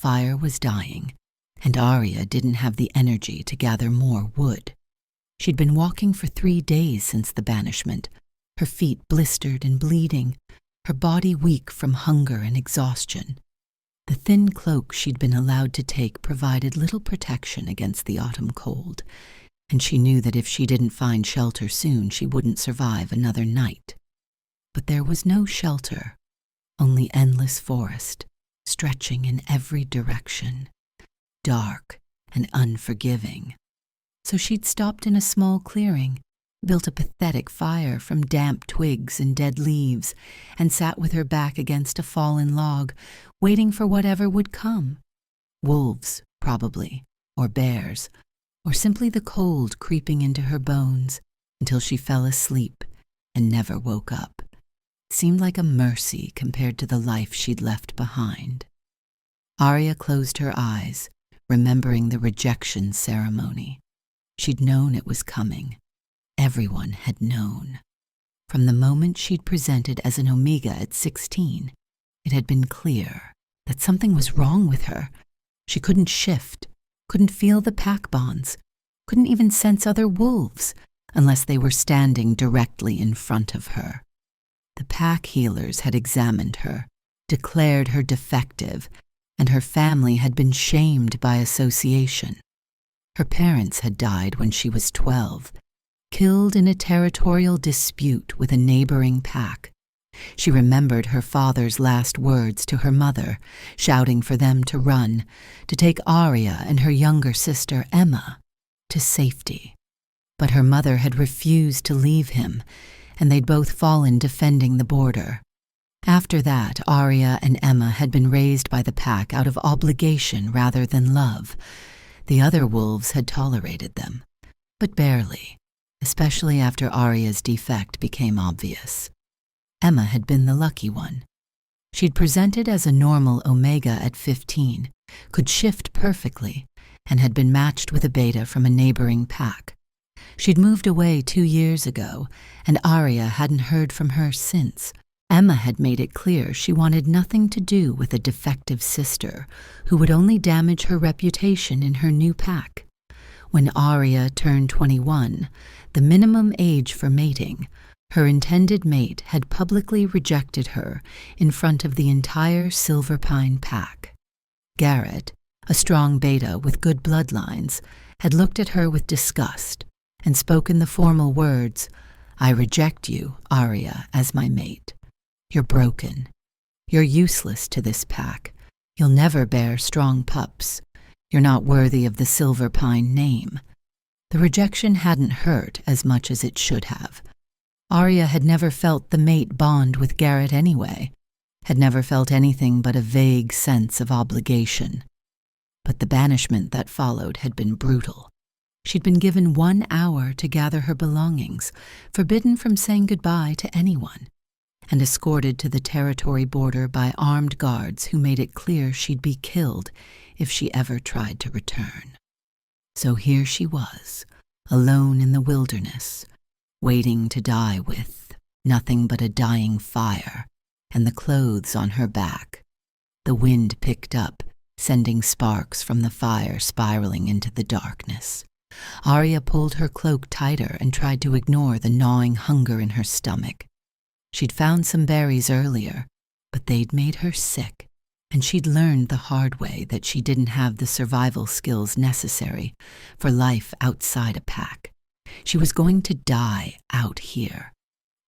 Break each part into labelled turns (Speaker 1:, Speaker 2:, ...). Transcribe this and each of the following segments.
Speaker 1: fire was dying, and Arya didn't have the energy to gather more wood. She'd been walking for 3 days since the banishment, her feet blistered and bleeding, her body weak from hunger and exhaustion. The thin cloak she'd been allowed to take provided little protection against the autumn cold, and she knew that if she didn't find shelter soon, she wouldn't survive another night. But there was no shelter, only endless forest, stretching in every direction, dark and unforgiving. So she'd stopped in a small clearing, built a pathetic fire from damp twigs and dead leaves, and sat with her back against a fallen log, waiting for whatever would come. Wolves, probably, or bears, or simply the cold creeping into her bones until she fell asleep and never woke up. It seemed like a mercy compared to the life she'd left behind. Arya closed her eyes, remembering the rejection ceremony. She'd known it was coming. Everyone had known. From the moment she'd presented as an Omega at 16, it had been clear that something was wrong with her. She couldn't shift, couldn't feel the pack bonds, couldn't even sense other wolves unless they were standing directly in front of her. The pack healers had examined her, declared her defective, and her family had been shamed by association. Her parents had died when she was 12, killed in a territorial dispute with a neighboring pack. She remembered her father's last words to her mother, shouting for them to run, to take Arya and her younger sister Emma to safety. But her mother had refused to leave him, and they'd both fallen defending the border. After that, Arya and Emma had been raised by the pack out of obligation rather than love. The other wolves had tolerated them, but barely, especially after Arya's defect became obvious. Emma had been the lucky one. She'd presented as a normal Omega at 15, could shift perfectly, and had been matched with a beta from a neighboring pack. She'd moved away 2 years ago, and Arya hadn't heard from her since. Emma had made it clear she wanted nothing to do with a defective sister who would only damage her reputation in her new pack. When Arya turned 21, the minimum age for mating, her intended mate had publicly rejected her in front of the entire Silverpine pack. Garrett, a strong beta with good bloodlines, had looked at her with disgust and spoken the formal words, "I reject you, Arya, as my mate. You're broken. You're useless to this pack. You'll never bear strong pups. You're not worthy of the Silverpine name." The rejection hadn't hurt as much as it should have. Arya had never felt the mate bond with Garrett anyway, had never felt anything but a vague sense of obligation. But the banishment that followed had been brutal. She'd been given 1 hour to gather her belongings, forbidden from saying goodbye to anyone, and escorted to the territory border by armed guards who made it clear she'd be killed if she ever tried to return. So here she was, alone in the wilderness, waiting to die with nothing but a dying fire and the clothes on her back. The wind picked up, sending sparks from the fire spiraling into the darkness. Arya pulled her cloak tighter and tried to ignore the gnawing hunger in her stomach. She'd found some berries earlier, but they'd made her sick, and she'd learned the hard way that she didn't have the survival skills necessary for life outside a pack. She was going to die out here.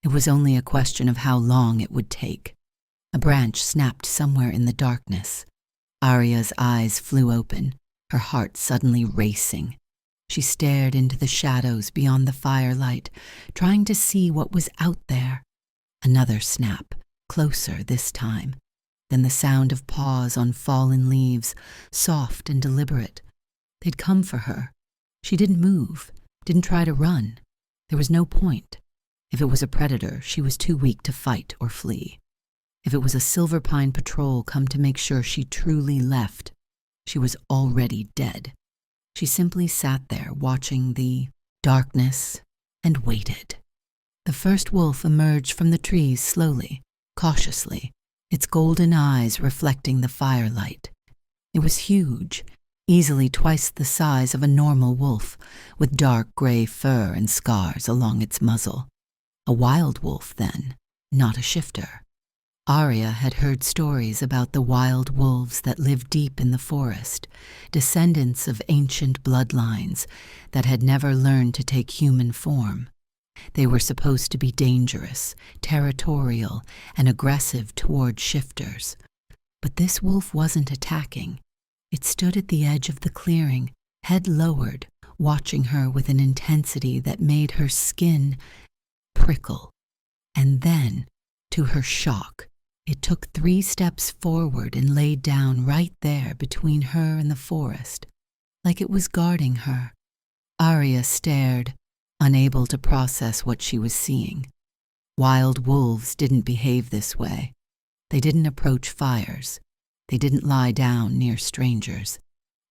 Speaker 1: It was only a question of how long it would take. A branch snapped somewhere in the darkness. Arya's eyes flew open, her heart suddenly racing. She stared into the shadows beyond the firelight, trying to see what was out there. Another snap, closer this time. Then the sound of paws on fallen leaves, soft and deliberate. They'd come for her. She didn't move, didn't try to run. There was no point. If it was a predator, she was too weak to fight or flee. If it was a Silverpine patrol come to make sure she truly left, she was already dead. She simply sat there watching the darkness and waited. The first wolf emerged from the trees slowly, cautiously, its golden eyes reflecting the firelight. It was huge, easily twice the size of a normal wolf, with dark gray fur and scars along its muzzle. A wild wolf, then, not a shifter. Arya had heard stories about the wild wolves that lived deep in the forest, descendants of ancient bloodlines that had never learned to take human form. They were supposed to be dangerous, territorial, and aggressive toward shifters. But this wolf wasn't attacking. It stood at the edge of the clearing, head lowered, watching her with an intensity that made her skin prickle. And then, to her shock, it took 3 steps forward and laid down right there between her and the forest, like it was guarding her. Arya stared, unable to process what she was seeing. Wild wolves didn't behave this way. They didn't approach fires. They didn't lie down near strangers.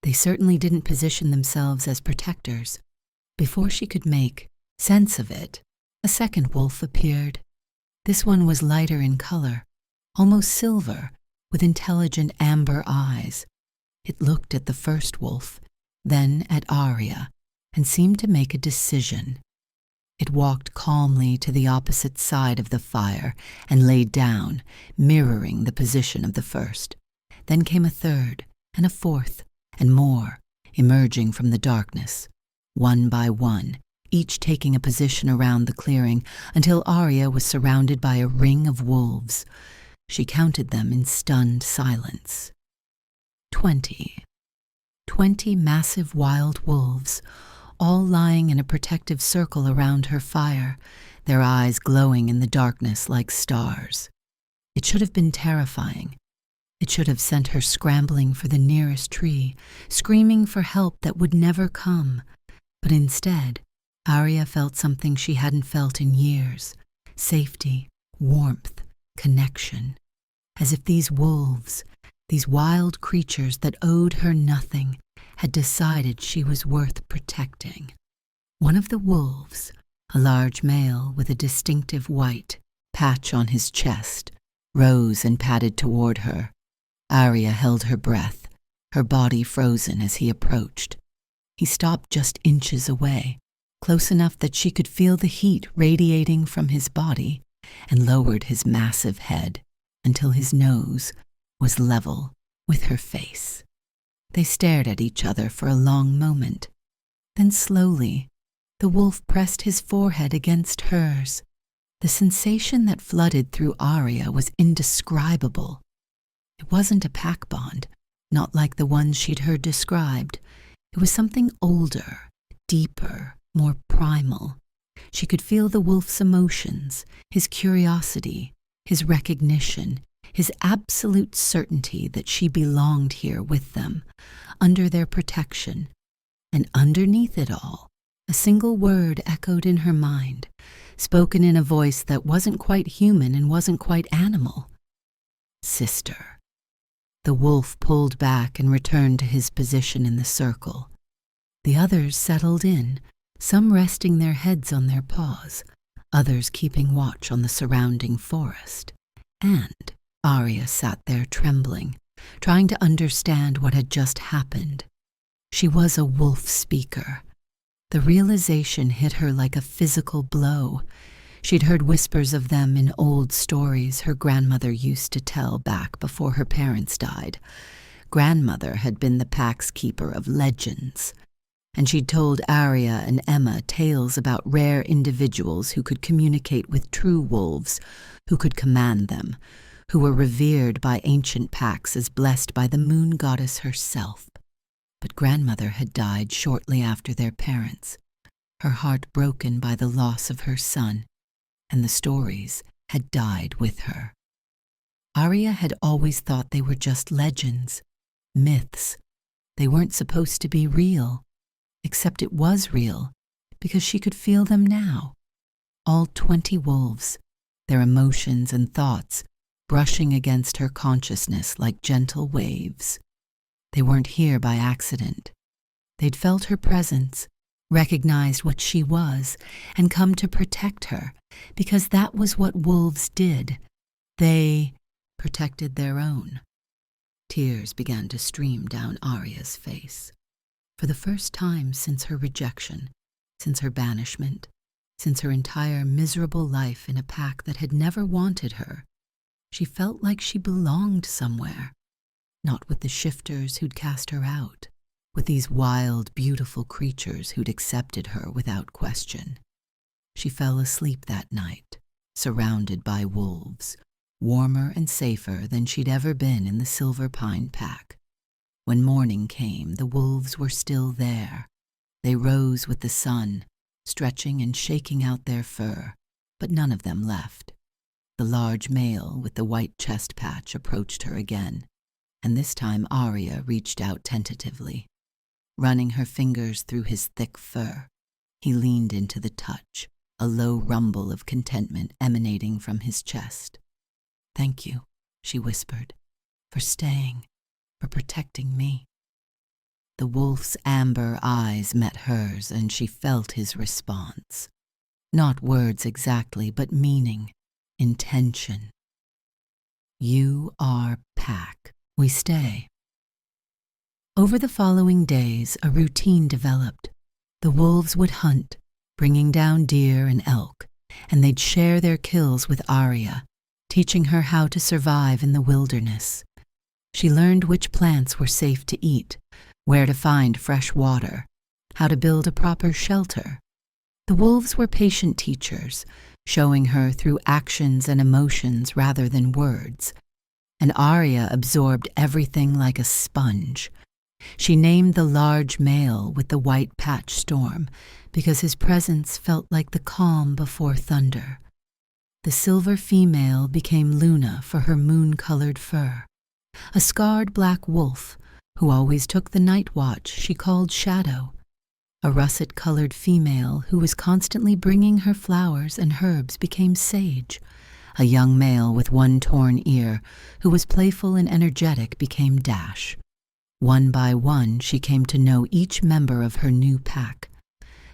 Speaker 1: They certainly didn't position themselves as protectors. Before she could make sense of it, a second wolf appeared. This one was lighter in color, almost silver, with intelligent amber eyes. It looked at the first wolf, then at Arya, and seemed to make a decision. It walked calmly to the opposite side of the fire and laid down, mirroring the position of the first. Then came a third, and a fourth, and more, emerging from the darkness, one by one, each taking a position around the clearing until Arya was surrounded by a ring of wolves. She counted them in stunned silence. 20. 20 massive wild wolves, all lying in a protective circle around her fire, their eyes glowing in the darkness like stars. It should have been terrifying. It should have sent her scrambling for the nearest tree, screaming for help that would never come. But instead, Arya felt something she hadn't felt in years: safety, warmth, connection. As if these wolves, these wild creatures that owed her nothing, had decided she was worth protecting. One of the wolves, a large male with a distinctive white patch on his chest, rose and padded toward her. Arya held her breath, her body frozen as he approached. He stopped just inches away, close enough that she could feel the heat radiating from his body, and lowered his massive head until his nose was level with her face. They stared at each other for a long moment. Then slowly, the wolf pressed his forehead against hers. The sensation that flooded through Arya was indescribable. It wasn't a pack bond, not like the ones she'd heard described. It was something older, deeper, more primal. She could feel the wolf's emotions, his curiosity, his recognition, his absolute certainty that she belonged here with them, under their protection. And underneath it all, a single word echoed in her mind, spoken in a voice that wasn't quite human and wasn't quite animal. Sister. The wolf pulled back and returned to his position in the circle. The others settled in, some resting their heads on their paws, others keeping watch on the surrounding forest. And Arya sat there trembling, trying to understand what had just happened. She was a wolf speaker. The realization hit her like a physical blow. She'd heard whispers of them in old stories her grandmother used to tell back before her parents died. Grandmother had been the pack's keeper of legends, and she'd told Arya and Emma tales about rare individuals who could communicate with true wolves, who could command them, who were revered by ancient packs as blessed by the moon goddess herself. But grandmother had died shortly after their parents, her heart broken by the loss of her son, and the stories had died with her. Arya had always thought they were just legends, myths. They weren't supposed to be real, except it was real, because she could feel them now. All 20 wolves, their emotions and thoughts brushing against her consciousness like gentle waves. They weren't here by accident. They'd felt her presence, recognized what she was, and come to protect her, because that was what wolves did. They protected their own. Tears began to stream down Arya's face. For the first time since her rejection, since her banishment, since her entire miserable life in a pack that had never wanted her, she felt like she belonged somewhere, not with the shifters who'd cast her out, with these wild, beautiful creatures who'd accepted her without question. She fell asleep that night, surrounded by wolves, warmer and safer than she'd ever been in the Silver Pine Pack. When morning came, the wolves were still there. They rose with the sun, stretching and shaking out their fur, but none of them left. The large male with the white chest patch approached her again, and this time Arya reached out tentatively. Running her fingers through his thick fur, he leaned into the touch, a low rumble of contentment emanating from his chest. "Thank you," she whispered, "for staying, for protecting me." The wolf's amber eyes met hers, and she felt his response. Not words exactly, but meaning, intention. "You are pack. We stay." Over the following days, a routine developed. The wolves would hunt, bringing down deer and elk, and they'd share their kills with Arya, teaching her how to survive in the wilderness. She learned which plants were safe to eat, where to find fresh water, how to build a proper shelter. The wolves were patient teachers, showing her through actions and emotions rather than words, and Arya absorbed everything like a sponge. She named the large male with the white patch Storm because his presence felt like the calm before thunder. The silver female became Luna for her moon-colored fur. A scarred black wolf, who always took the night watch, she called Shadow. A russet-colored female who was constantly bringing her flowers and herbs became Sage. A young male with one torn ear, who was playful and energetic, became Dash. One by one, she came to know each member of her new pack.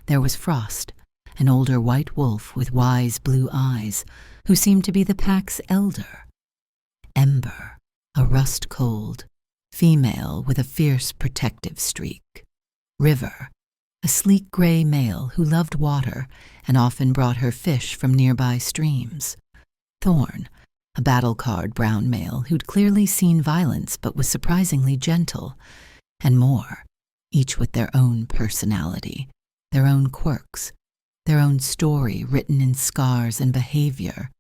Speaker 1: There was Frost, an older white wolf with wise blue eyes, who seemed to be the pack's elder. Ember, a rust-cold female with a fierce protective streak. River, a sleek gray male who loved water and often brought her fish from nearby streams. Thorn, a battle-card brown male who'd clearly seen violence but was surprisingly gentle. And more, each with their own personality, their own quirks, their own story written in scars and behavior.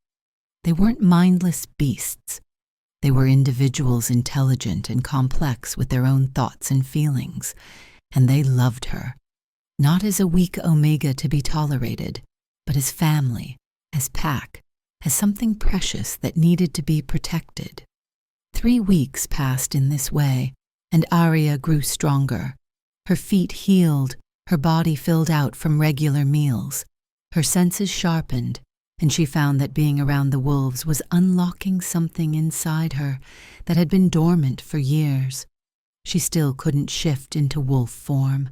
Speaker 1: They weren't mindless beasts. They were individuals intelligent and complex with their own thoughts and feelings, and they loved her, not as a weak omega to be tolerated, but as family, as pack, as something precious that needed to be protected. 3 weeks passed in this way, and Arya grew stronger. Her feet healed, her body filled out from regular meals, her senses sharpened, and she found that being around the wolves was unlocking something inside her that had been dormant for years. She still couldn't shift into wolf form,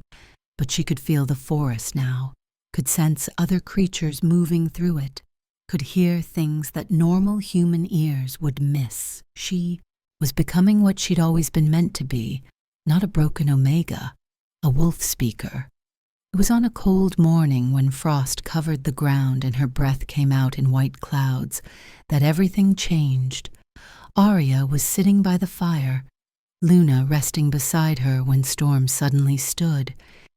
Speaker 1: but she could feel the forest now, could sense other creatures moving through it, could hear things that normal human ears would miss. She was becoming what she'd always been meant to be, not a broken omega, a wolf speaker. It was on a cold morning when frost covered the ground and her breath came out in white clouds that everything changed. Arya was sitting by the fire, Luna resting beside her when Storm suddenly stood,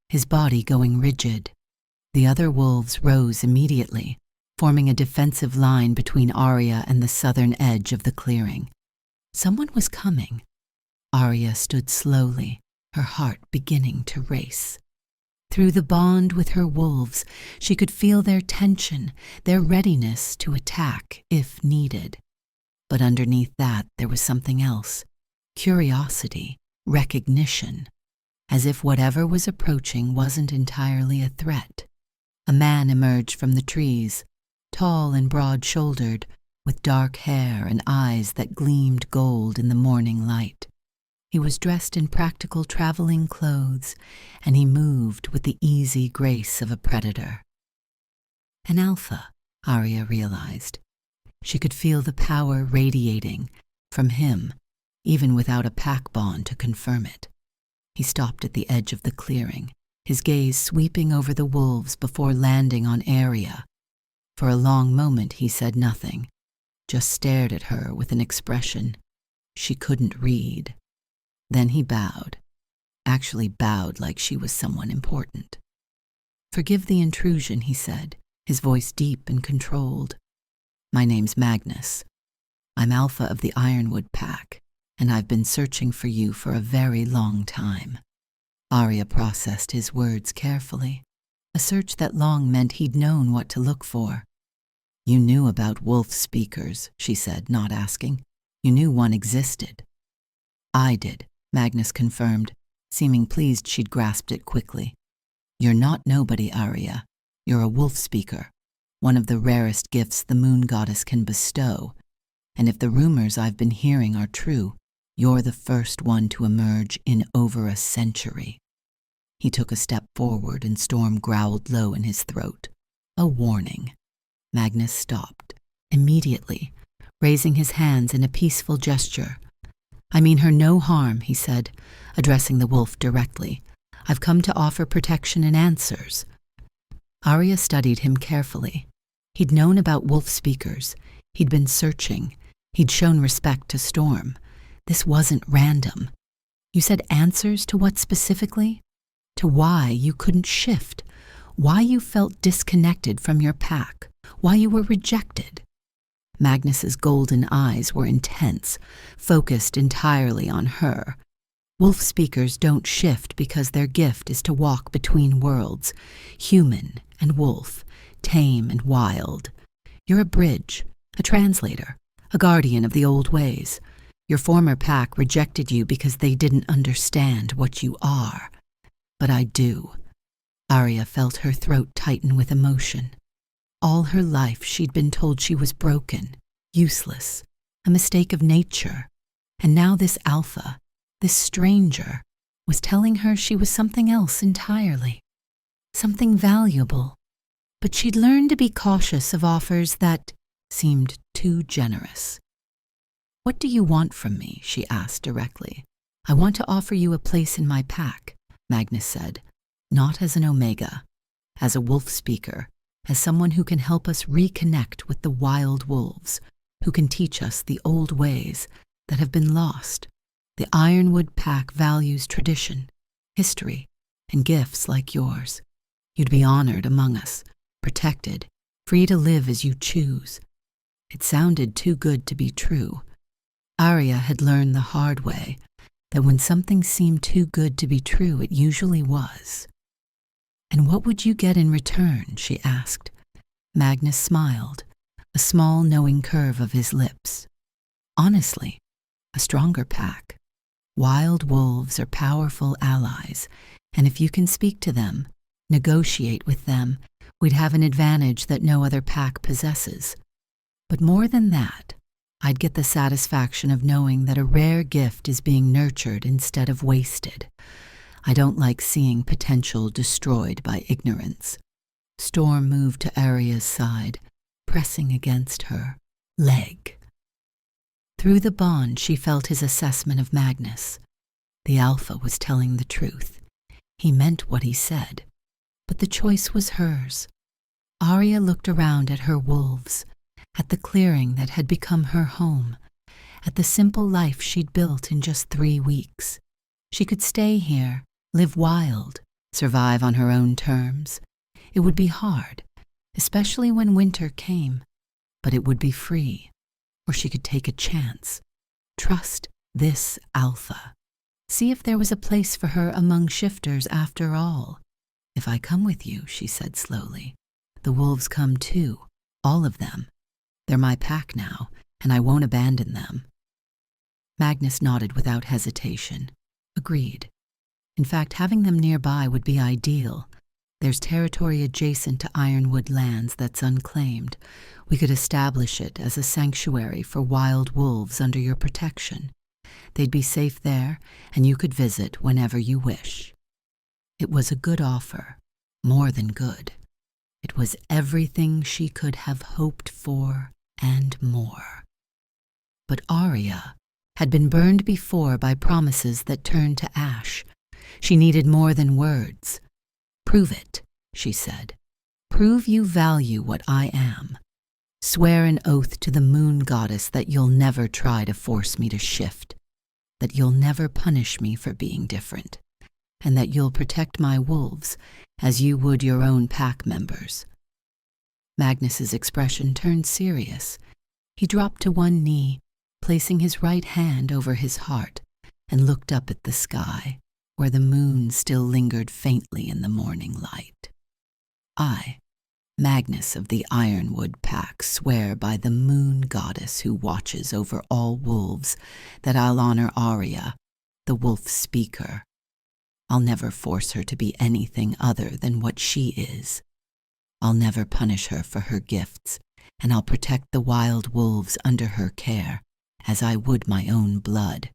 Speaker 1: his body going rigid. The other wolves rose immediately, forming a defensive line between Arya and the southern edge of the clearing. Someone was coming. Arya stood slowly, her heart beginning to race. Through the bond with her wolves, she could feel their tension, their readiness to attack if needed. But underneath that, there was something else. Curiosity, recognition, as if whatever was approaching wasn't entirely a threat. A man emerged from the trees, tall and broad-shouldered, with dark hair and eyes that gleamed gold in the morning light. He was dressed in practical traveling clothes, and he moved with the easy grace of a predator. An alpha, Arya realized. She could feel the power radiating from him, even without a pack bond to confirm it. He stopped at the edge of the clearing, his gaze sweeping over the wolves before landing on Arya. For a long moment he said nothing, just stared at her with an expression she couldn't read. Then he bowed, actually bowed like she was someone important. "Forgive the intrusion," he said, his voice deep and controlled. "My name's Magnus. I'm Alpha of the Ironwood Pack, and I've been searching for you for a very long time." Arya processed his words carefully. A search that long meant he'd known what to look for. "You knew about wolf speakers," she said, not asking. "You knew one existed." "I did," Magnus confirmed, seeming pleased she'd grasped it quickly. "You're not nobody, Arya. You're a wolf speaker, one of the rarest gifts the moon goddess can bestow. And if the rumors I've been hearing are true, you're the first one to emerge in over a century." He took a step forward and Storm growled low in his throat. A warning. Magnus stopped, immediately, raising his hands in a peaceful gesture. "I mean her no harm," he said, addressing the wolf directly. "I've come to offer protection and answers." Arya studied him carefully. He'd known about wolf speakers. He'd been searching. He'd shown respect to Storm. This wasn't random. "You said answers to what specifically?" "To why you couldn't shift, why you felt disconnected from your pack, why you were rejected." Magnus's golden eyes were intense, focused entirely on her. Wolf speakers don't shift because their gift is to walk between worlds, human and wolf, tame and wild. You're a bridge, a translator, a guardian of the old ways. Your former pack rejected you because they didn't understand what you are. But I do. Arya felt her throat tighten with emotion. All her life she'd been told she was broken, useless, a mistake of nature. And now this Alpha, this stranger, was telling her she was something else entirely. Something valuable. But she'd learned to be cautious of offers that seemed too generous. "What do you want from me?" she asked directly. "I want to offer you a place in my pack," Magnus said, "not as an Omega, as a wolf speaker, as someone who can help us reconnect with the wild wolves, who can teach us the old ways that have been lost. The Ironwood Pack values tradition, history, and gifts like yours. You'd be honored among us, protected, free to live as you choose." It sounded too good to be true. Arya had learned the hard way that when something seemed too good to be true, it usually was. "And what would you get in return?" she asked. Magnus smiled, a small knowing curve of his lips. "Honestly, a stronger pack. Wild wolves are powerful allies, and if you can speak to them, negotiate with them, we'd have an advantage that no other pack possesses. But more than that, I'd get the satisfaction of knowing that a rare gift is being nurtured instead of wasted. I don't like seeing potential destroyed by ignorance." Storm moved to Arya's side, pressing against her leg. Through the bond, she felt his assessment of Magnus. The Alpha was telling the truth. He meant what he said, but the choice was hers. Arya looked around at her wolves, at the clearing that had become her home, at the simple life she'd built in just 3 weeks. She could stay here, live wild, survive on her own terms. It would be hard, especially when winter came, but it would be free. Or she could take a chance. Trust this Alpha. See if there was a place for her among shifters after all. "If I come with you," she said slowly, "the wolves come too, all of them. They're my pack now, and I won't abandon them." Magnus nodded without hesitation. Agreed. In fact, having them nearby would be ideal. There's territory adjacent to Ironwood lands that's unclaimed. We could establish it as a sanctuary for wild wolves under your protection. They'd be safe there, and you could visit whenever you wish. It was a good offer, more than good. It was everything she could have hoped for and more. But Arya had been burned before by promises that turned to ash. She needed more than words. "Prove it," she said. "Prove you value what I am. Swear an oath to the moon goddess that you'll never try to force me to shift, that you'll never punish me for being different, and that you'll protect my wolves as you would your own pack members." Magnus's expression turned serious. He dropped to one knee, placing his right hand over his heart, and looked up at the sky, where the moon still lingered faintly in the morning light. "I, Magnus of the Ironwood Pack, swear by the moon goddess who watches over all wolves that I'll honor Arya, the wolf speaker. I'll never force her to be anything other than what she is. I'll never punish her for her gifts, and I'll protect the wild wolves under her care, as I would my own blood.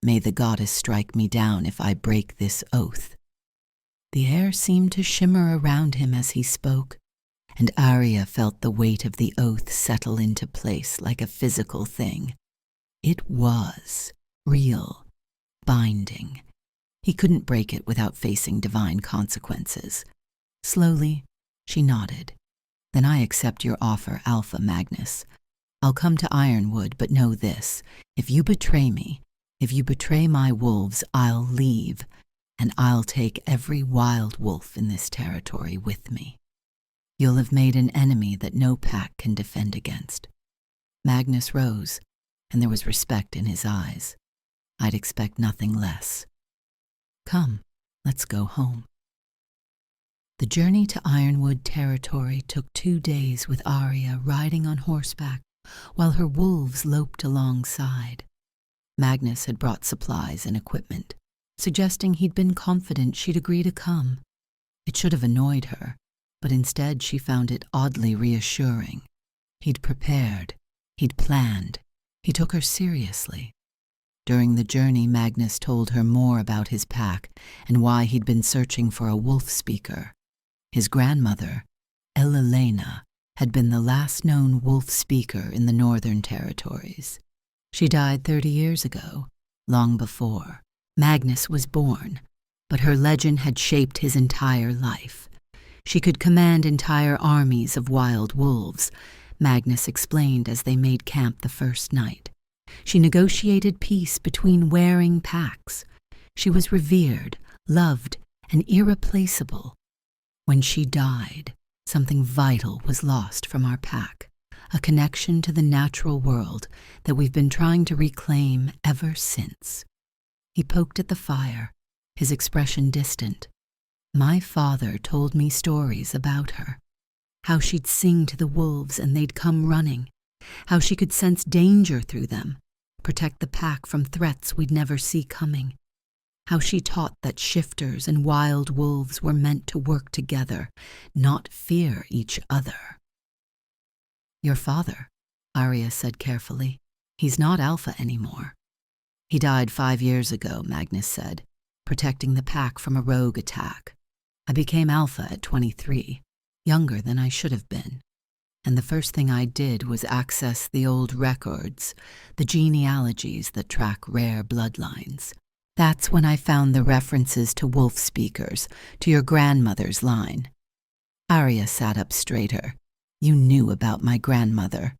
Speaker 1: May the goddess strike me down if I break this oath." The air seemed to shimmer around him as he spoke, and Arya felt the weight of the oath settle into place like a physical thing. It was real, binding. He couldn't break it without facing divine consequences. Slowly, she nodded. "Then I accept your offer, Alpha Magnus. I'll come to Ironwood, but know this. If you betray me, if you betray my wolves, I'll leave, and I'll take every wild wolf in this territory with me. You'll have made an enemy that no pack can defend against." Magnus rose, and there was respect in his eyes. I'd expect nothing less. "Come, let's go home." The journey to Ironwood territory took 2 days, with Arya riding on horseback while her wolves loped alongside. Magnus had brought supplies and equipment, suggesting he'd been confident she'd agree to come. It should have annoyed her, but instead she found it oddly reassuring. He'd prepared, he'd planned, he took her seriously. During the journey, Magnus told her more about his pack and why he'd been searching for a wolf speaker. His grandmother, Elena, had been the last known wolf speaker in the Northern Territories. She died 30 years ago, long before Magnus was born, but her legend had shaped his entire life. She could command entire armies of wild wolves, Magnus explained as they made camp the first night. She negotiated peace between warring packs. She was revered, loved, and irreplaceable. When she died, something vital was lost from our pack, a connection to the natural world that we've been trying to reclaim ever since. He poked at the fire, his expression distant. "My father told me stories about her, how she'd sing to the wolves and they'd come running, how she could sense danger through them, protect the pack from threats we'd never see coming, how she taught that shifters and wild wolves were meant to work together, not fear each other." "Your father," Arya said carefully. "He's not Alpha anymore." "He died 5 years ago," Magnus said, "protecting the pack from a rogue attack. I became Alpha at 23, younger than I should have been. And the first thing I did was access the old records, the genealogies that track rare bloodlines. That's when I found the references to wolf speakers, to your grandmother's line." Arya sat up straighter. "You knew about my grandmother."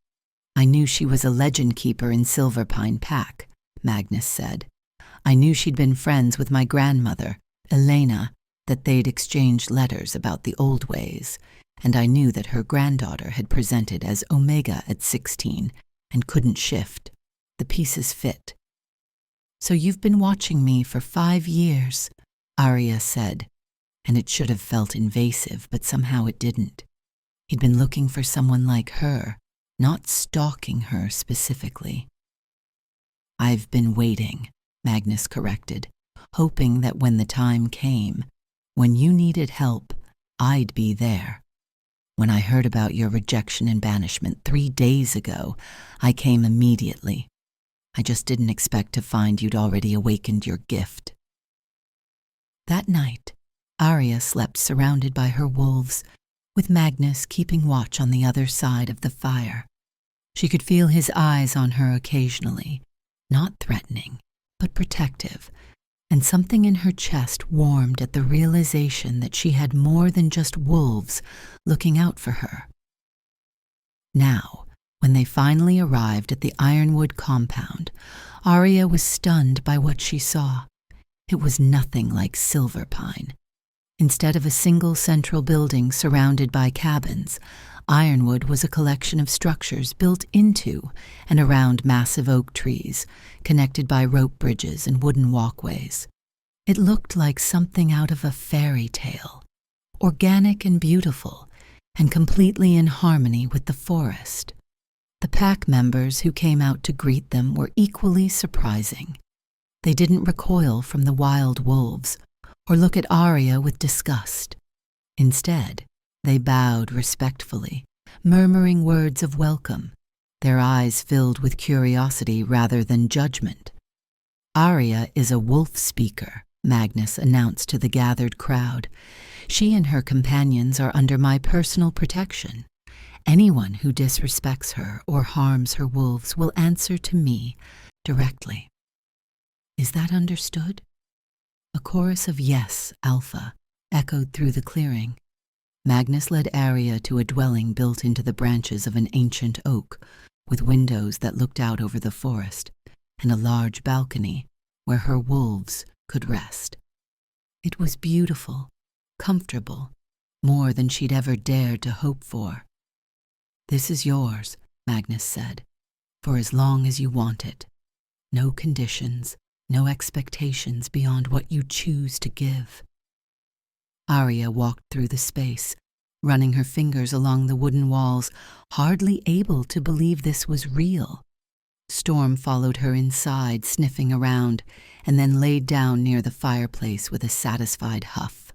Speaker 1: "I knew she was a legend keeper in Silverpine Pack," Magnus said. "I knew she'd been friends with my grandmother, Elena, that they'd exchanged letters about the old ways, and I knew that her granddaughter had presented as Omega at 16 and couldn't shift. The pieces fit." "So you've been watching me for 5 years, Arya said, and it should have felt invasive, but somehow it didn't. He'd been looking for someone like her, not stalking her specifically. "I've been waiting," Magnus corrected, "hoping that when the time came, when you needed help, I'd be there. When I heard about your rejection and banishment 3 days ago, I came immediately. I just didn't expect to find you'd already awakened your gift." That night, Arya slept surrounded by her wolves, with Magnus keeping watch on the other side of the fire. She could feel his eyes on her occasionally, not threatening, but protective, and something in her chest warmed at the realization that she had more than just wolves looking out for her. Now, when they finally arrived at the Ironwood compound, Arya was stunned by what she saw. It was nothing like Silver Pine. Instead of a single central building surrounded by cabins, Ironwood was a collection of structures built into and around massive oak trees, connected by rope bridges and wooden walkways. It looked like something out of a fairy tale, organic and beautiful, and completely in harmony with the forest. The pack members who came out to greet them were equally surprising. They didn't recoil from the wild wolves or look at Arya with disgust. Instead, they bowed respectfully, murmuring words of welcome, their eyes filled with curiosity rather than judgment. Arya is a wolf speaker, Magnus announced to the gathered crowd. She and her companions are under my personal protection. Anyone who disrespects her or harms her wolves will answer to me directly. Is that understood? A chorus of yes, Alpha, echoed through the clearing. Magnus led Arya to a dwelling built into the branches of an ancient oak, with windows that looked out over the forest, and a large balcony where her wolves could rest. It was beautiful, comfortable, more than she'd ever dared to hope for. "This is yours," Magnus said, "for as long as you want it. No conditions, no expectations beyond what you choose to give." Arya walked through the space, running her fingers along the wooden walls, hardly able to believe this was real. Storm followed her inside, sniffing around, and then laid down near the fireplace with a satisfied huff.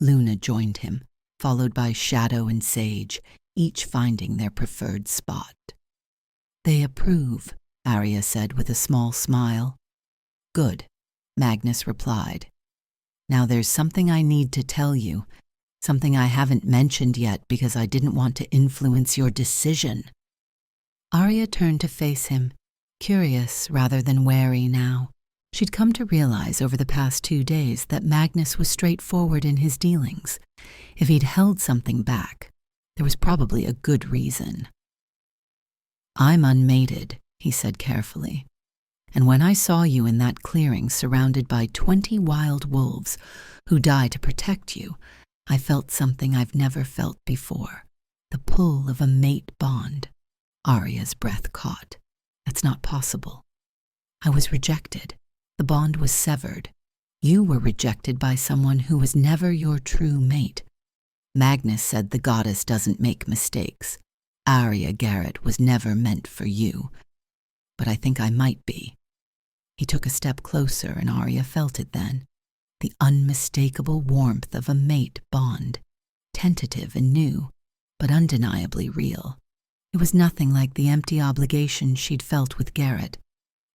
Speaker 1: Luna joined him, followed by Shadow and Sage, each finding their preferred spot. "They approve," Arya said with a small smile. "Good," Magnus replied. "Now there's something I need to tell you, something I haven't mentioned yet because I didn't want to influence your decision." Arya turned to face him, curious rather than wary now. She'd come to realize over the past 2 days that Magnus was straightforward in his dealings. If he'd held something back, there was probably a good reason. "I'm unmated," he said carefully. "And when I saw you in that clearing surrounded by 20 wild wolves who die to protect you, I felt something I've never felt before, the pull of a mate bond." Arya's breath caught. "That's not possible. I was rejected. The bond was severed. You were rejected by someone who was never your true mate. Magnus said the goddess doesn't make mistakes. Arya Garrett was never meant for you. But I think I might be." He took a step closer and Arya felt it then. The unmistakable warmth of a mate bond, tentative and new, but undeniably real. It was nothing like the empty obligation she'd felt with Garrett.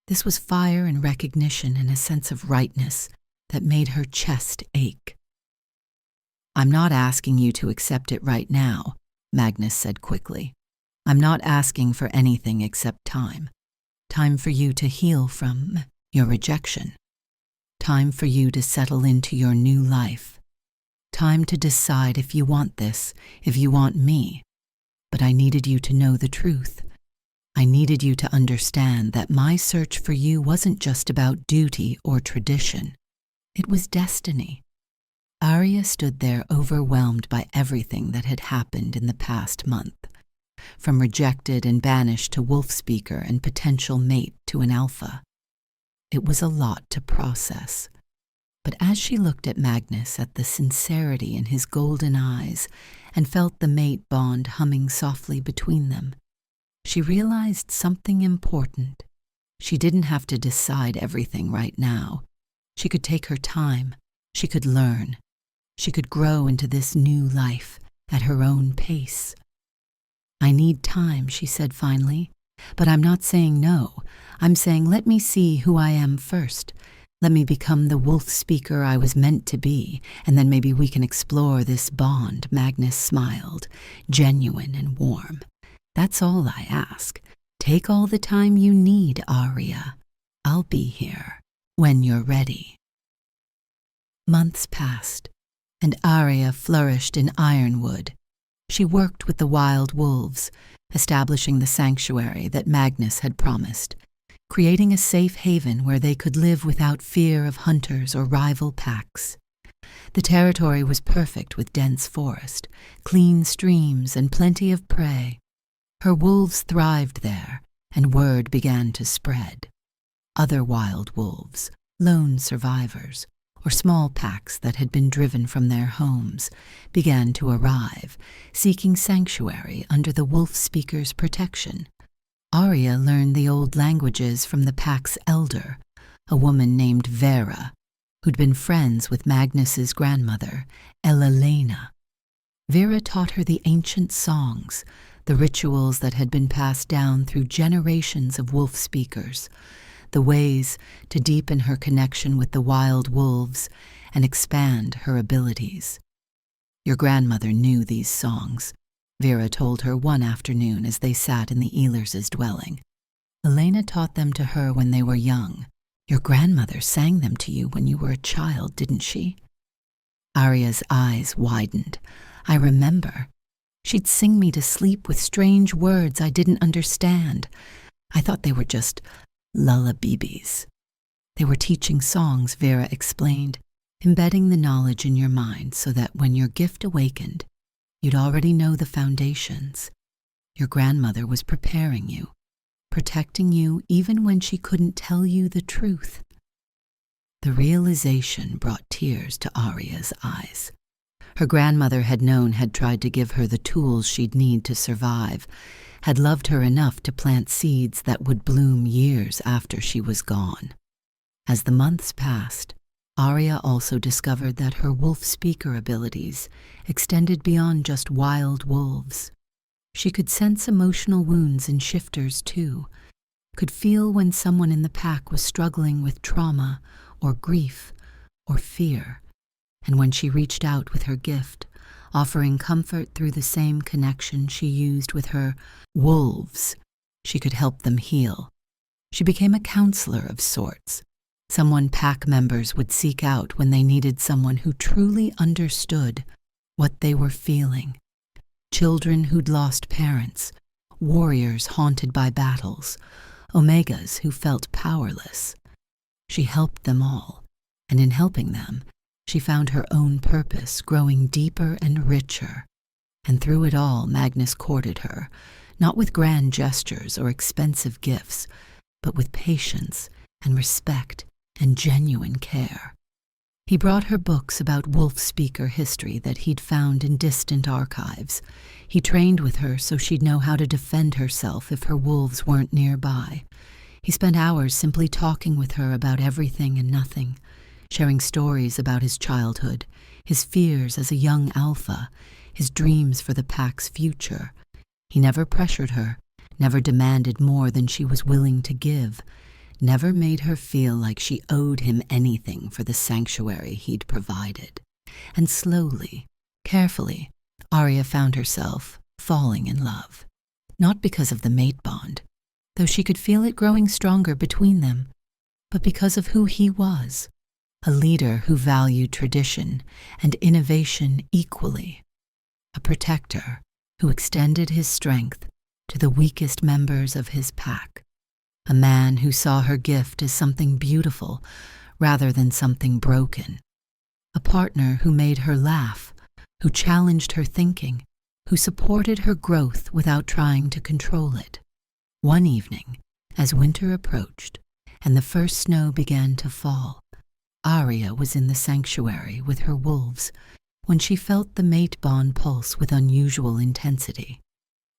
Speaker 1: This was fire and recognition and a sense of rightness that made her chest ache. "I'm not asking you to accept it right now," Magnus said quickly. "I'm not asking for anything except time. Time for you to heal from your rejection. Time for you to settle into your new life. Time to decide if you want this, if you want me. But I needed you to know the truth. I needed you to understand that my search for you wasn't just about duty or tradition. It was destiny." Arya stood there overwhelmed by everything that had happened in the past month. From rejected and banished to wolf speaker and potential mate to an alpha. It was a lot to process. But as she looked at Magnus, at the sincerity in his golden eyes, and felt the mate bond humming softly between them, she realized something important. She didn't have to decide everything right now. She could take her time. She could learn. She could grow into this new life at her own pace. "I need time," she said finally. "But I'm not saying no. I'm saying let me see who I am first. Let me become the wolf speaker I was meant to be, and then maybe we can explore this bond." Magnus smiled, genuine and warm. "That's all I ask. Take all the time you need, Arya. I'll be here when you're ready." Months passed, and Arya flourished in Ironwood. She worked with the wild wolves, establishing the sanctuary that Magnus had promised, creating a safe haven where they could live without fear of hunters or rival packs. The territory was perfect with dense forest, clean streams, and plenty of prey. Her wolves thrived there, and word began to spread. Other wild wolves, lone survivors, or small packs that had been driven from their homes, began to arrive, seeking sanctuary under the wolf speaker's protection. Arya learned the old languages from the pack's elder, a woman named Vera, who'd been friends with Magnus's grandmother, Elelena. Vera taught her the ancient songs, the rituals that had been passed down through generations of wolf speakers, the ways to deepen her connection with the wild wolves and expand her abilities. "Your grandmother knew these songs," Vera told her one afternoon as they sat in the Ehlers' dwelling. "Elena taught them to her when they were young. Your grandmother sang them to you when you were a child, didn't she?" Arya's eyes widened. "I remember. She'd sing me to sleep with strange words I didn't understand. I thought they were just lullabies." "They were teaching songs," Vera explained, "embedding the knowledge in your mind so that when your gift awakened, you'd already know the foundations. Your grandmother was preparing you, protecting you even when she couldn't tell you the truth." The realization brought tears to Arya's eyes. Her grandmother had tried to give her the tools she'd need to survive, had loved her enough to plant seeds that would bloom years after she was gone. As the months passed, Arya also discovered that her wolf speaker abilities extended beyond just wild wolves. She could sense emotional wounds in shifters too, could feel when someone in the pack was struggling with trauma or grief or fear, and when she reached out with her gift, offering comfort through the same connection she used with her wolves, she could help them heal. She became a counselor of sorts, someone pack members would seek out when they needed someone who truly understood what they were feeling. Children who'd lost parents, warriors haunted by battles, omegas who felt powerless. She helped them all, and in helping them, she found her own purpose growing deeper and richer. And through it all, Magnus courted her, not with grand gestures or expensive gifts, but with patience and respect and genuine care. He brought her books about wolf speaker history that he'd found in distant archives. He trained with her so she'd know how to defend herself if her wolves weren't nearby. He spent hours simply talking with her about everything and nothing, sharing stories about his childhood, his fears as a young alpha, his dreams for the pack's future. He never pressured her, never demanded more than she was willing to give, never made her feel like she owed him anything for the sanctuary he'd provided. And slowly, carefully, Arya found herself falling in love. Not because of the mate bond, though she could feel it growing stronger between them, but because of who he was, a leader who valued tradition and innovation equally, a protector who extended his strength to the weakest members of his pack, a man who saw her gift as something beautiful rather than something broken, a partner who made her laugh, who challenged her thinking, who supported her growth without trying to control it. One evening, as winter approached and the first snow began to fall, Arya was in the sanctuary with her wolves when she felt the mate bond pulse with unusual intensity.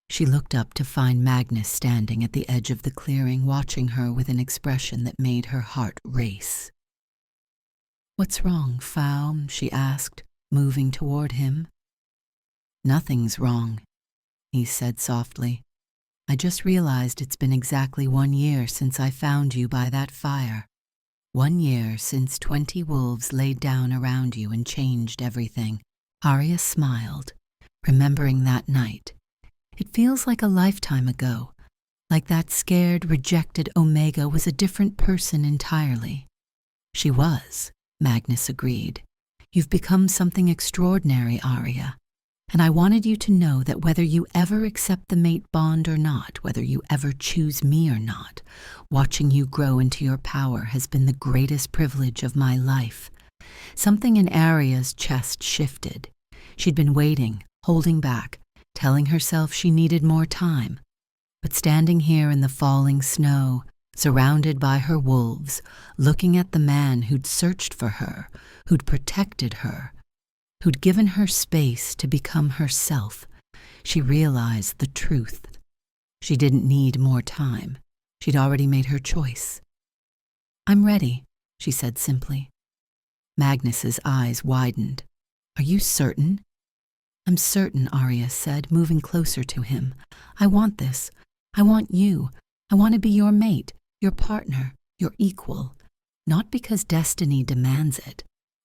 Speaker 1: She looked up to find Magnus standing at the edge of the clearing, watching her with an expression that made her heart race. "What's wrong, Faum?" she asked, moving toward him. "Nothing's wrong," he said softly. "I just realized it's been exactly 1 year since I found you by that fire. 1 year since 20 wolves laid down around you and changed everything." Arya smiled, remembering that night. "It feels like a lifetime ago, like that scared, rejected Omega was a different person entirely. She was, Magnus agreed. You've become something extraordinary, Arya. And I wanted you to know that whether you ever accept the mate bond or not, whether you ever choose me or not, watching you grow into your power has been the greatest privilege of my life. Something in Arya's chest shifted. She'd been waiting, holding back, telling herself she needed more time. But standing here in the falling snow, surrounded by her wolves, looking at the man who'd searched for her, who'd protected her, who'd given her space to become herself, she realized the truth. She didn't need more time. She'd already made her choice. I'm ready, she said simply. Magnus's eyes widened. Are you certain? I'm certain, Arya said, moving closer to him. I want this. I want you. I want to be your mate, your partner, your equal. Not because destiny demands it,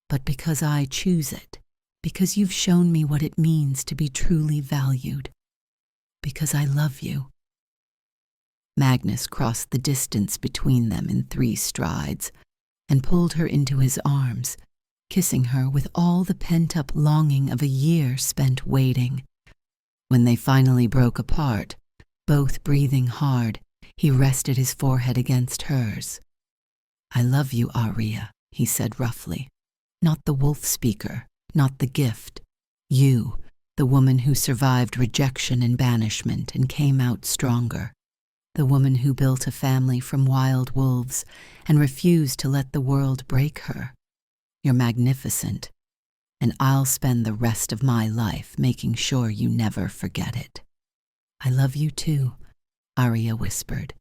Speaker 1: but because I choose it. Because you've shown me what it means to be truly valued. Because I love you. Magnus crossed the distance between them in 3 strides and pulled her into his arms, kissing her with all the pent-up longing of a year spent waiting. When they finally broke apart, both breathing hard, he rested his forehead against hers. I love you, Arya, he said roughly. Not the wolf speaker. Not the gift. You, the woman who survived rejection and banishment and came out stronger. The woman who built a family from wild wolves and refused to let the world break her. You're magnificent, and I'll spend the rest of my life making sure you never forget it. I love you too, Arya whispered,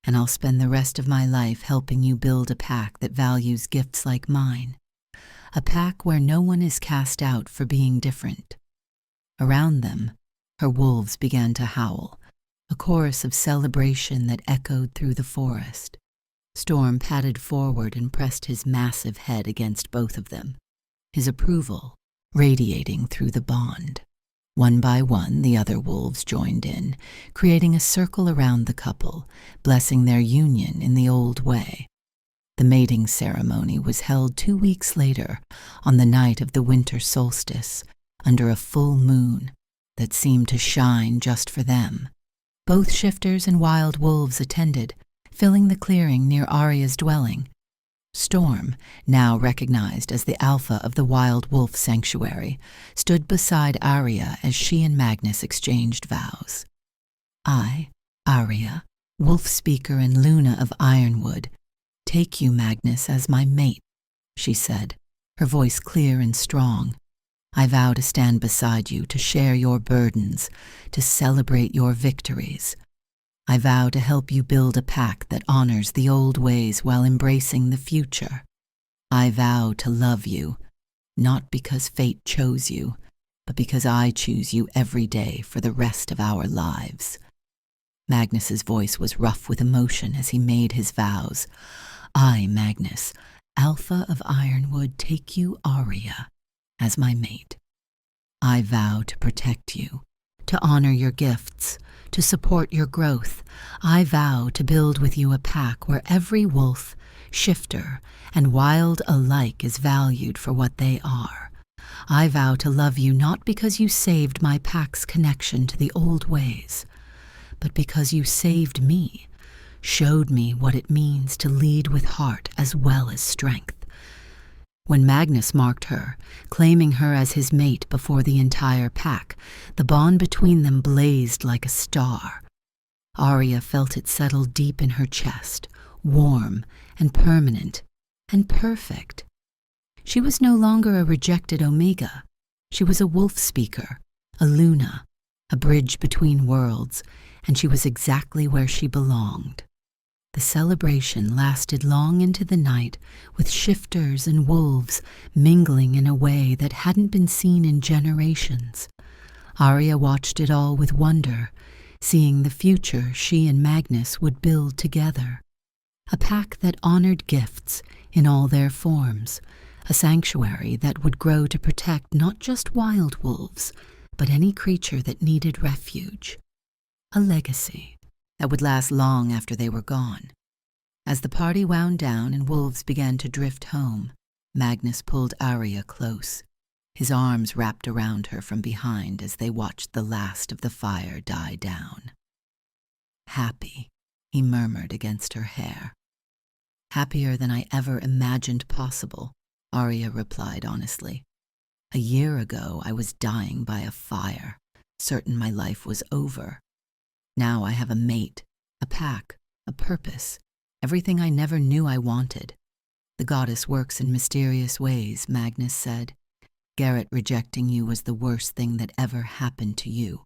Speaker 1: and I'll spend the rest of my life helping you build a pack that values gifts like mine. A pack where no one is cast out for being different. Around them, her wolves began to howl, a chorus of celebration that echoed through the forest. Storm padded forward and pressed his massive head against both of them, his approval radiating through the bond. One by one, the other wolves joined in, creating a circle around the couple, blessing their union in the old way. The mating ceremony was held 2 weeks later, on the night of the winter solstice, under a full moon that seemed to shine just for them. Both shifters and wild wolves attended, filling the clearing near Arya's dwelling. Storm, now recognized as the alpha of the wild wolf sanctuary, stood beside Arya as she and Magnus exchanged vows. I, Arya, wolf speaker and Luna of Ironwood, take you, Magnus, as my mate, she said, her voice clear and strong. I vow to stand beside you, to share your burdens, to celebrate your victories. I vow to help you build a pack that honors the old ways while embracing the future. I vow to love you, not because fate chose you, but because I choose you every day for the rest of our lives. Magnus's voice was rough with emotion as he made his vows. I, Magnus, Alpha of Ironwood, take you, Arya, as my mate. I vow to protect you, to honor your gifts, to support your growth. I vow to build with you a pack where every wolf, shifter, and wild alike is valued for what they are. I vow to love you not because you saved my pack's connection to the old ways, but because you saved me, showed me what it means to lead with heart as well as strength. When Magnus marked her, claiming her as his mate before the entire pack, the bond between them blazed like a star. Arya felt it settle deep in her chest, warm and permanent and perfect. She was no longer a rejected Omega. She was a wolf speaker, a Luna, a bridge between worlds, and she was exactly where she belonged. The celebration lasted long into the night, with shifters and wolves mingling in a way that hadn't been seen in generations. Arya watched it all with wonder, seeing the future she and Magnus would build together. A pack that honored gifts in all their forms, a sanctuary that would grow to protect not just wild wolves, but any creature that needed refuge. A legacy that would last long after they were gone. As the party wound down and wolves began to drift home, Magnus pulled Arya close, his arms wrapped around her from behind as they watched the last of the fire die down. "Happy," he murmured against her hair. "Happier than I ever imagined possible," Arya replied honestly. "A year ago, I was dying by a fire, certain my life was over. Now I have a mate, a pack, a purpose, everything I never knew I wanted. The goddess works in mysterious ways," Magnus said. "Garrett rejecting you was the worst thing that ever happened to you.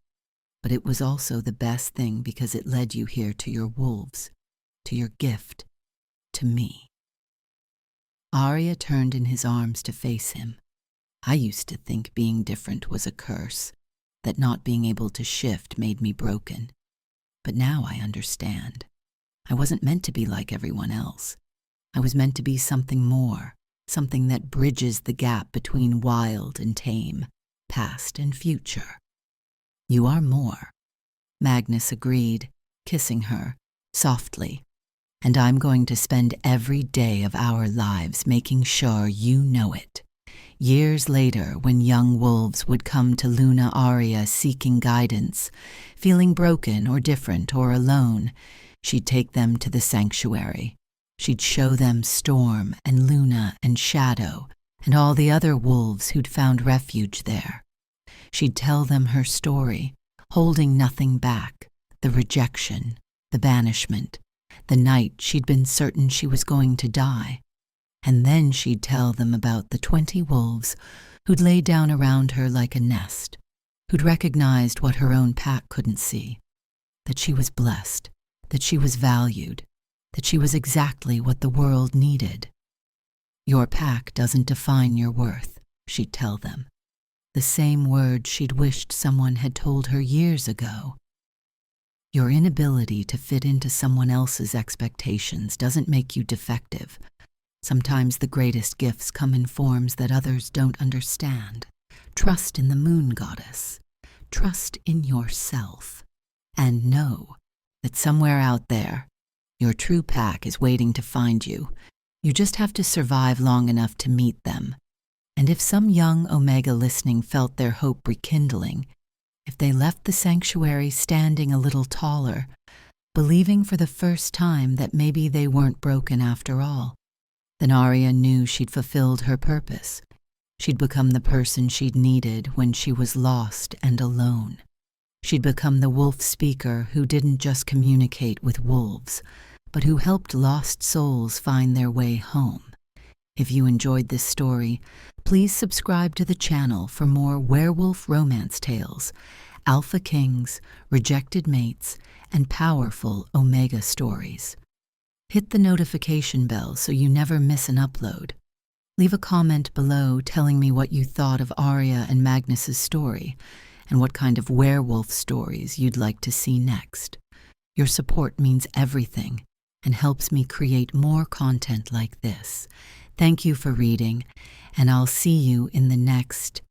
Speaker 1: But it was also the best thing because it led you here to your wolves, to your gift, to me." Arya turned in his arms to face him. "I used to think being different was a curse, that not being able to shift made me broken. But now I understand. I wasn't meant to be like everyone else. I was meant to be something more, something that bridges the gap between wild and tame, past and future." "You are more," Magnus agreed, kissing her, softly. "And I'm going to spend every day of our lives making sure you know it." Years later, when young wolves would come to Luna Arya seeking guidance, feeling broken or different or alone, she'd take them to the sanctuary. She'd show them Storm and Luna and Shadow and all the other wolves who'd found refuge there. She'd tell them her story, holding nothing back, the rejection, the banishment, the night she'd been certain she was going to die. And then she'd tell them about the 20 wolves who'd lay down around her like a nest, who'd recognized what her own pack couldn't see, that she was blessed, that she was valued, that she was exactly what the world needed. "Your pack doesn't define your worth," she'd tell them. The same words she'd wished someone had told her years ago. "Your inability to fit into someone else's expectations doesn't make you defective. Sometimes the greatest gifts come in forms that others don't understand. Trust in the moon goddess. Trust in yourself. And know that somewhere out there, your true pack is waiting to find you. You just have to survive long enough to meet them. And if some young Omega listening felt their hope rekindling, if they left the sanctuary standing a little taller, believing for the first time that maybe they weren't broken after all, then Arya knew she'd fulfilled her purpose. She'd become the person she'd needed when she was lost and alone. She'd become the wolf speaker who didn't just communicate with wolves, but who helped lost souls find their way home. If you enjoyed this story, please subscribe to the channel for more werewolf romance tales, alpha kings, rejected mates, and powerful Omega stories. Hit the notification bell so you never miss an upload. Leave a comment below telling me what you thought of Arya and Magnus's story and what kind of werewolf stories you'd like to see next. Your support means everything and helps me create more content like this. Thank you for reading, and I'll see you in the next